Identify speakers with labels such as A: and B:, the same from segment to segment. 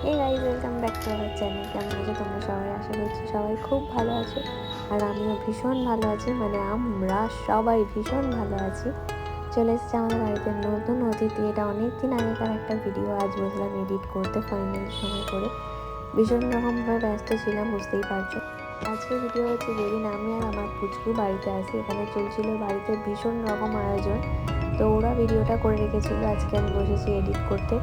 A: এই guys, welcome back to our channel. কেমন আছো তোমরা সবাই? আশা করছি সবাই খুব ভালো আছো, আর আমিও ভীষণ ভালো আছি। মানে আমরা সবাই ভীষণ ভালো আছি। চলে এসেছে আমাদের বাড়িতে নতুন অতিথি। এটা অনেক দিন আগেকার একটা ভিডিও, আজ বসলাম এডিট করতে ফাইনালি সময় করে। ভীষণ রকমভাবে ব্যস্ত ছিলাম, বুঝতেই পারছো। আজকের ভিডিও হচ্ছে যেদিন আমি আর আমার পুচকু বাড়িতে আসি। এখানে চলছিল বাড়িতে ভীষণ রকম আয়োজন, তো ওরা ভিডিওটা করে রেখেছিল। আজকে আমি বসেছি এডিট করতে।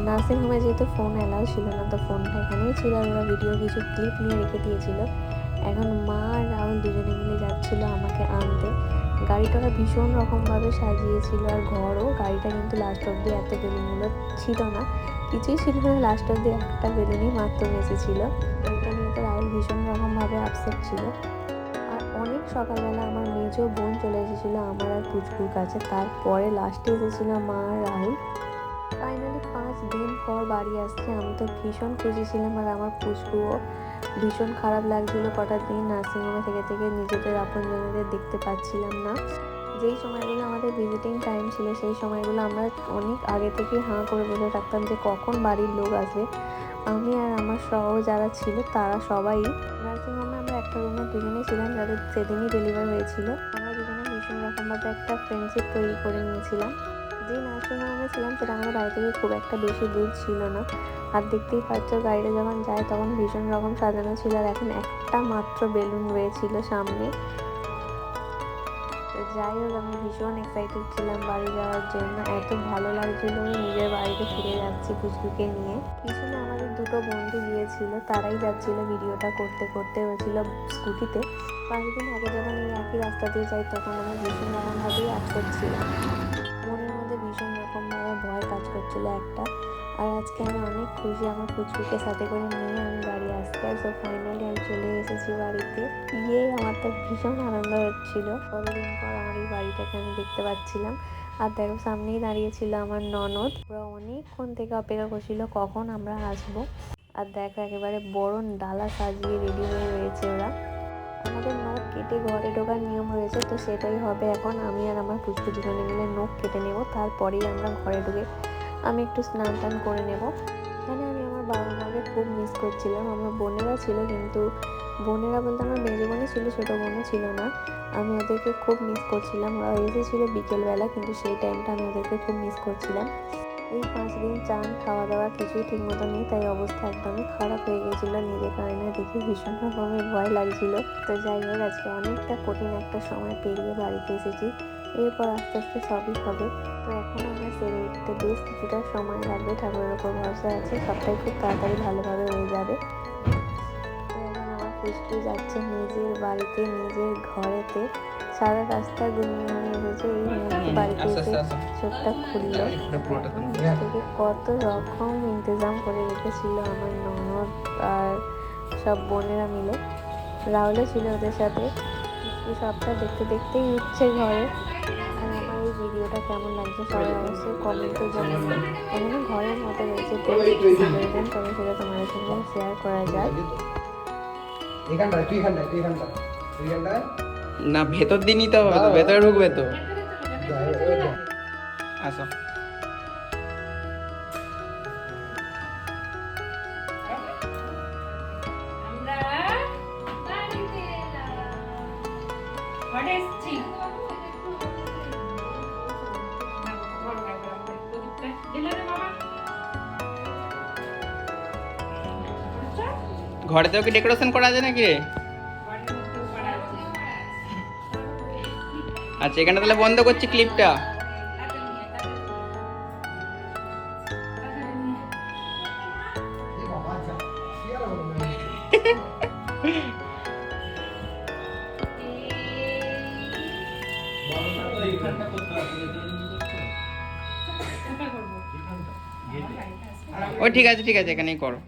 A: নার্সিংহোমে যেহেতু ফোন অ্যালাউ ছিল না, তো ফোনটা এখানেই ছিল, আর ওরা ভিডিও কিছু ক্লিপ নিয়ে রেখে দিয়েছিল। এখন মা আর রাহুল দুজনে মিলে যাচ্ছিলো আমাকে আনতে। গাড়িটা ওরা ভীষণ রকমভাবে সাজিয়েছিল, আর ঘরও। গাড়িটা কিন্তু লাস্ট অব্দি এত বেলুনগুলো ছিল না, কিছুই ছিল না। লাস্ট অব্দি একটা বেলুনই মাত্র বেঁচেছিল। এটা নিয়ে তো রাহুল ভীষণ রকমভাবে আপসেট ছিল। আর অনেক সকালবেলা আমার মেজো বোন চলে এসেছিলো আমার আর পুচকুর কাছে। তারপরে লাস্টে এসেছিলো মা আর রাহুল। ফাইনালি 5 দিন পর বাড়ি আসছে। আমি তো ভীষণ খুশি ছিলাম, আর আমার পুচকুও। ভীষণ খারাপ লাগছিল কটা দিন নার্সিংহোমে থেকে থেকে নিজেদের আপনজনদের দেখতে পাচ্ছিলাম না। যেই সময়গুলো আমাদের ভিজিটিং টাইম ছিল, সেই সময়গুলো আমরা অনেক আগে থেকে হাঁ করে বসে থাকতাম যে কখন বাড়ির লোক আসবে। আমি আর আমার সহ যারা ছিল তারা সবাই নার্সিংহোমে, আমরা একটা রুমে দুজনেই ছিলাম, যাদের সেদিনই ডেলিভার হয়েছিল। আমরা দুজনে ভীষণ রকমভাবে একটা ফ্রেন্ডশিপ তৈরি করে নিয়েছিলাম। যে নার্সিংহোমে ছিলাম সেটা আমাদের বাড়ি থেকে খুব একটা বেশি দূর ছিল না। আর দেখতেই পাচ্ছ গাড়িটা যখন যায় তখন ভীষণ রকম সাজানো ছিল, আর এখন একটা মাত্র বেলুন রয়েছিল সামনে। তো যাই হোক, আমি ভীষণ এক্সাইটেড ছিলাম বাড়ি যাওয়ার জন্য। এত ভালো লাগছিল নিজের বাড়িতে ফিরে যাচ্ছি পুচকুকে নিয়ে। পিছনে আমাদের দুটো বন্ধু গিয়েছিল, তারাই যাচ্ছিল ভিডিওটা করতে করতে। হয়েছিল স্কুটিতে। 5 দিন আগে যখন এই একই রাস্তা দিয়ে যাই, তখন আমি ভীষণ রকমভাবেই আট করছিলাম। মনের মধ্যে ভীষণ রকমভাবে ভয় কাজ করছিল একটা। আর আজকে আমি অনেক খুশি আমার পুচকুকে সাথে করে নিয়ে আমি বাড়ি আসতে। সো ফাইনালি আমি চলে এসেছি বাড়িতে। আমার তো ভীষণ আনন্দ হচ্ছিল। কতদিন পর আমার এই বাড়িটাকে আমি দেখতে পাচ্ছিলাম। আর দেখো, সামনেই দাঁড়িয়েছিল আমার ননদ। ওরা অনেকক্ষণ থেকে অপেক্ষা করছিল কখন আমরা আসবো। আর দেখো, একেবারে বড় ডালা সাজিয়ে রেডি হয়ে রয়েছে ওরা। আমাদের নখ কেটে ঘরে ঢোকার নিয়ম রয়েছে, তো সেটাই হবে এখন। আমি আর আমার পুচকু দুজনে মিলে নখ কেটে নেব, তারপরেই আমরা ঘরে ঢুকে আমি একটু স্নান টান করে নেব। এখানে আমি আমার বাবা মাকে খুব মিস করছিলাম। আমার বোনেরা ছিল, কিন্তু বোনেরা বলতে আমার মেজো বোনই ছিল, ছোটো বোনও ছিল না। আমি ওদেরকে খুব মিস করছিলাম। ওরা এসেছিলো বিকেলবেলা, কিন্তু সেই টাইমটা আমি ওদেরকে খুব মিস করছিলাম। এই 5 দিন চান খাওয়া দাওয়া কিছুই ঠিক মতো নেই, তাই অবস্থা একদমই খারাপ হয়ে গেছিলো। নিজেকে আয়নায় দেখে ভীষণ রকমের ভয় লাগছিল। তো যাই হোক, আজকে অনেকটা কঠিন একটা সময় পেরিয়ে বাড়িতে এসেছি। এরপর আস্তে আস্তে সবই হবে। তো এখন আমরা সেরে উঠতে বেশ কিছুটা সময় লাগবে। ঠাকুরের ওপর ভরসা আছে, সবটাই খুব তাড়াতাড়ি ভালোভাবে হয়ে যাবে। তো এখন আমার পুচকু যাচ্ছে নিজের বাড়িতে, নিজের ঘরেতে। সারা রাস্তা ঘুমিয়ে এসেছে, এই মুহূর্তে বাড়িতে এসে চোখটা খুললো। থেকে কত রকম ইন্তজাম করে রেখেছিল আমার ননদ আর সব বোনেরা মিলে। রাহুলও ছিল ওদের সাথে। সবটা দেখতে দেখতেই উঠছে ঘরে। আর আমার এই ভিডিওটা কেমন লাগছে সবাই অবশ্যই কমেন্টে জানাবেন। এখনো ঘরের মতো রয়েছে, তবে সেটা তোমাদের সঙ্গে শেয়ার করা যায়।
B: না, ভেতর দিয়ে নিতে হবে তো, ভেতরে ঢুকবে তো। আসো। ঘরেতেও কি ডেকোরেশন করা আছে নাকি রে? আচ্ছা, এখানে তাহলে বন্ধ করছি ক্লিপটা। ও ঠিক আছে ঠিক আছে, এখানেই করো।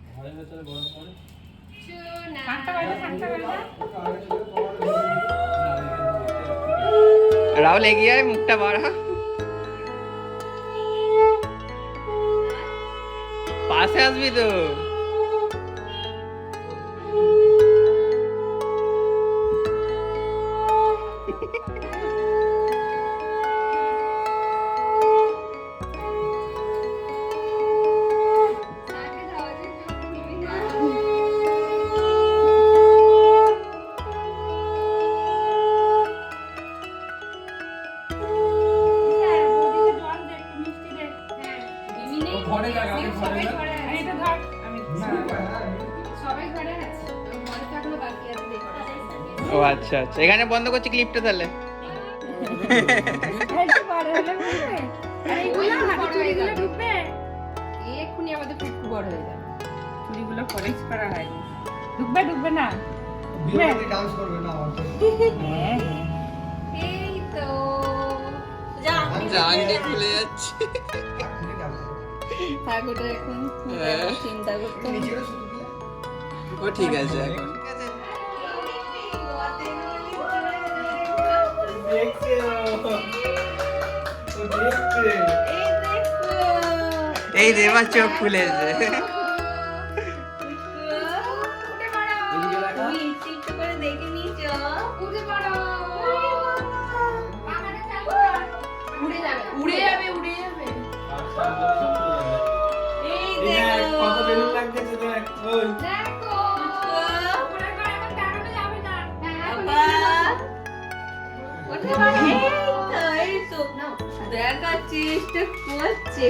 B: রাহুল এগিয়ে আয়, মুখটা বাড়া। পাশে আসবি তো। ও আচ্ছা আচ্ছা, এখানে বন্ধ করছি ক্লিপটা তাহলে।
C: একটু বড় হলে বুঝবে। আর এইগুলো হাতে চুড়িগুলো ঢুকবে। এক্ষুনি আমাদের ফুটকু বড় হয়ে যাবে। চুড়িগুলো পলিশ করা হয়নি। ঢুকবে না।
D: বিয়েতে ডান্স করবে না আমার তো।
C: হ্যাঁ, হ্যাঁ। এই তো। যা
B: জানলে খুলে যাচ্ছে।
D: এখনই ডান্স করবে।
C: থাকোটা এখন চিন্তা করতে হবে।
D: নিচে শুধু দিলে
B: ও ঠিক আছে এখন।
D: দেখছে ও দেখছে।
B: এই রে এবার চোখ খুলেছে।
D: কত বেলুন লাগতেছে দেখ ওই
C: দেখার চেষ্টা করছে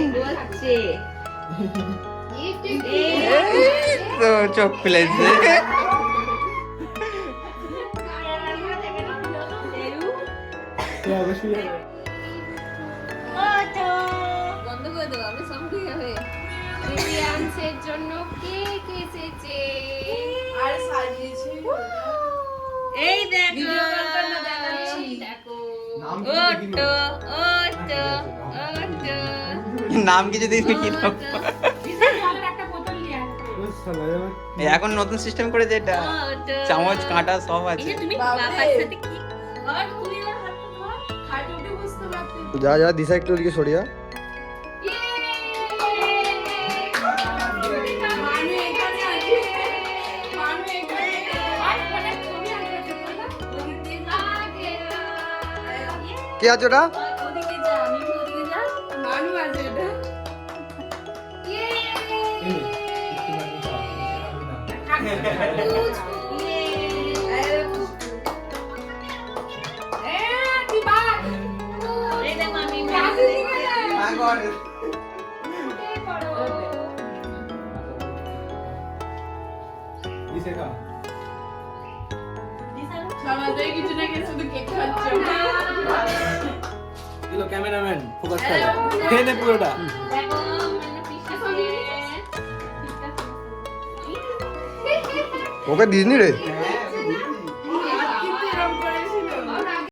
B: তো চোখ খুলেছে।
D: অবশ্যই হবে।
C: বন্ধ করে দেবো আমি সঙ্গে হবে রিভিয়ান্সের জন্য কেক এসেছে আর সাজিয়েছে এই দেখো দেখো
D: নাম কি
C: ওটো ওটো ওটো
B: নাম কিছু দিন কি
C: জলের একটা বোতল নিয়ে আসবে
D: ও শালা এবার
B: এই এখন নতুন সিস্টেম করেছে এটা,
C: ওটো
B: চামচ কাঁটা সব আছে।
C: এই যে তুমি বাবার সাথে কি আর তুই আর হাত ধর খাটে উঠে বসতে পারতে
D: যা যা দিশা একটু ওদিকে সরিয়া কে আছে ওটা
C: কিছু না কিছু শুধু কেক খাচ্ছে
D: দিলো ক্যামেরাম্যান ফোকাস করে খেয়ে নে পুরোটা
C: দেখো মানে পিসটা
D: ওকে দিসনি রে